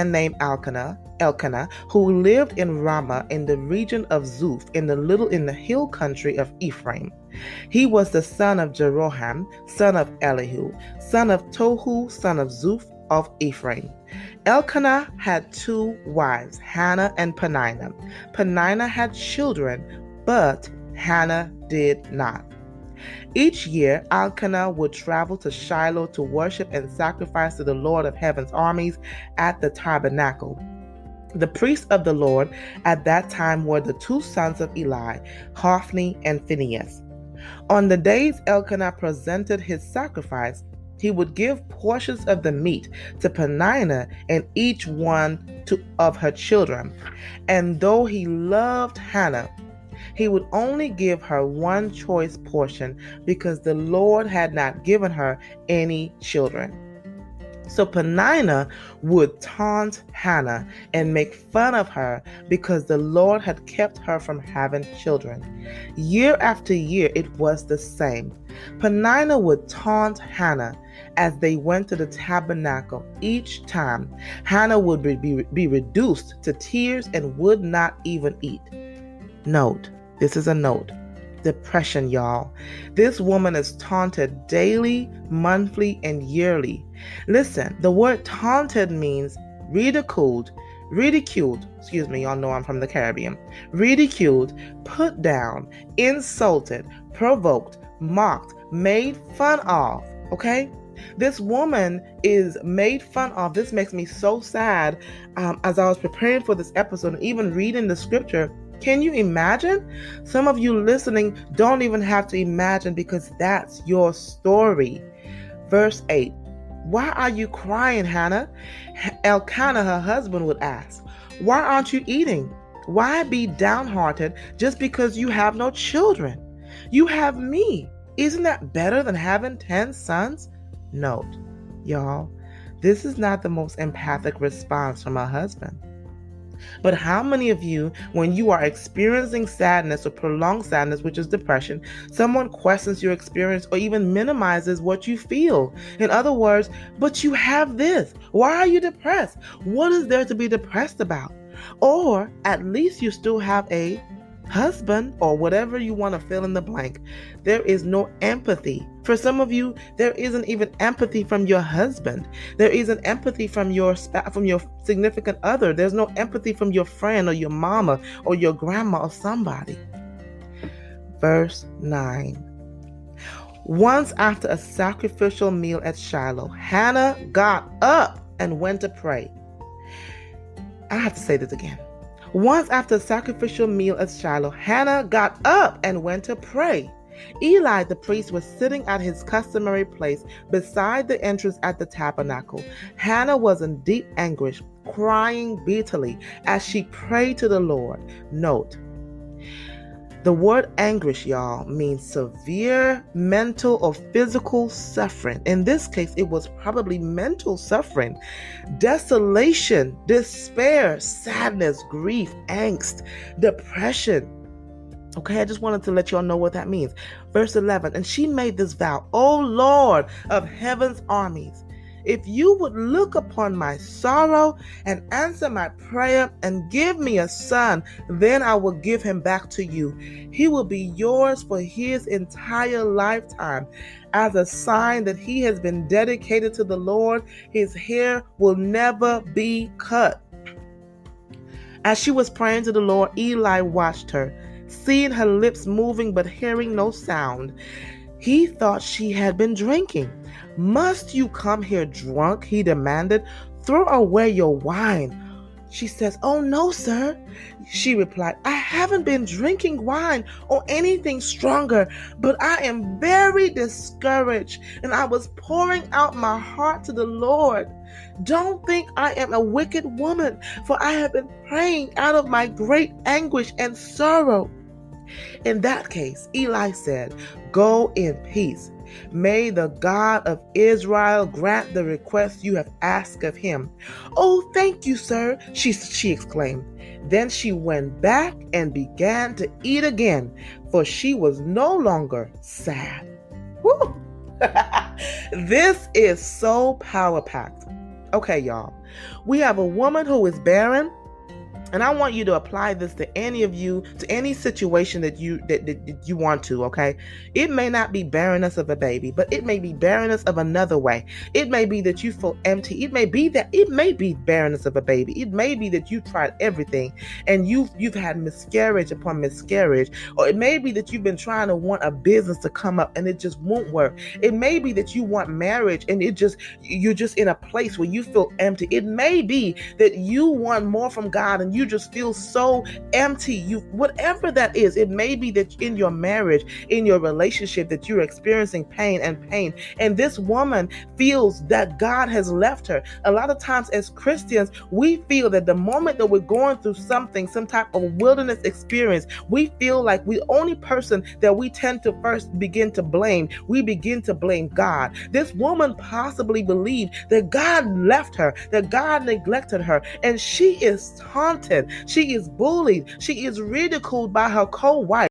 named Elkanah, who lived in Ramah in the region of Zuph in the hill country of Ephraim. He was the son of Jeroham, son of Elihu, son of Tohu, son of Zuph of Ephraim. Elkanah had 2 wives, Hannah and Peninnah. Peninnah had children, but Hannah did not. Each year, Elkanah would travel to Shiloh to worship and sacrifice to the Lord of Heaven's armies at the tabernacle. The priests of the Lord at that time were the 2 sons of Eli, Hophni and Phinehas. On the days Elkanah presented his sacrifice, he would give portions of the meat to Peninnah and each one of her children. And though he loved Hannah, he would only give her 1 choice portion because the Lord had not given her any children. So Peninnah would taunt Hannah and make fun of her because the Lord had kept her from having children. Year after year, it was the same. Peninnah would taunt Hannah as they went to the tabernacle. Each time, Hannah would be reduced to tears and would not even eat. Note, this is a note. Depression, y'all. This woman is taunted daily, monthly, and yearly. Listen, the word taunted means ridiculed. Y'all know I'm from the Caribbean. Ridiculed, put down, insulted, provoked, mocked, made fun of. Okay? This woman is made fun of. This makes me so sad. As I was preparing for this episode, and even reading the scripture, can you imagine? Some of you listening don't even have to imagine because that's your story. Verse 8. Why are you crying, Hannah? Elkanah, her husband, would ask. Why aren't you eating? Why be downhearted just because you have no children? You have me. Isn't that better than having 10 sons? Note, y'all, this is not the most empathic response from a husband. But how many of you, when you are experiencing sadness or prolonged sadness, which is depression, someone questions your experience or even minimizes what you feel? In other words, but you have this. Why are you depressed? What is there to be depressed about? Or at least you still have a husband or whatever you want to fill in the blank. There is no empathy. For some of you, there isn't even empathy from your husband. There isn't empathy from your significant other. There's no empathy from your friend or your mama or your grandma or somebody. Verse 9. Once after a sacrificial meal at Shiloh, Hannah got up and went to pray. I have to say this again. Once after a sacrificial meal at Shiloh, Hannah got up and went to pray. Eli the priest was sitting at his customary place beside the entrance at the tabernacle. Hannah was in deep anguish, crying bitterly as she prayed to the Lord. Note, the word anguish, y'all, means severe mental or physical suffering. In this case, it was probably mental suffering, desolation, despair, sadness, grief, angst, depression. Okay, I just wanted to let y'all know what that means. Verse 11, and she made this vow, O Lord of heaven's armies, if you would look upon my sorrow and answer my prayer and give me a son, then I will give him back to you. He will be yours for his entire lifetime. As a sign that he has been dedicated to the Lord, his hair will never be cut. As she was praying to the Lord, Eli watched her, seeing her lips moving but hearing no sound. He thought she had been drinking. Must you come here drunk? He demanded. Throw away your wine. She says, oh no, sir. She replied, I haven't been drinking wine or anything stronger, but I am very discouraged and I was pouring out my heart to the Lord. Don't think I am a wicked woman, for I have been praying out of my great anguish and sorrow. In that case, Eli said, go in peace. May the God of Israel grant the request you have asked of him. Oh, thank you, sir, she exclaimed. Then she went back and began to eat again, for she was no longer sad. Woo! This is so power-packed. Okay, y'all. We have a woman who is barren. And I want you to apply this to any of you, to any situation that you want to, okay? It may not be barrenness of a baby, but it may be barrenness of another way. It may be that you feel empty. It may be barrenness of a baby. It may be that you tried everything and you've had miscarriage upon miscarriage. Or it may be that you've been trying to want a business to come up and it just won't work. It may be that you want marriage and you're just in a place where you feel empty. It may be that you want more from God and you just feel so empty. Whatever that is, it may be that in your marriage, in your relationship, that you're experiencing pain. And this woman feels that God has left her. A lot of times as Christians, we feel that the moment that we're going through something, some type of wilderness experience, we feel like the only person that we tend to first begin to blame, we begin to blame God. This woman possibly believed that God left her, that God neglected her, and she is taunted, she is bullied, she is ridiculed by her co-wife.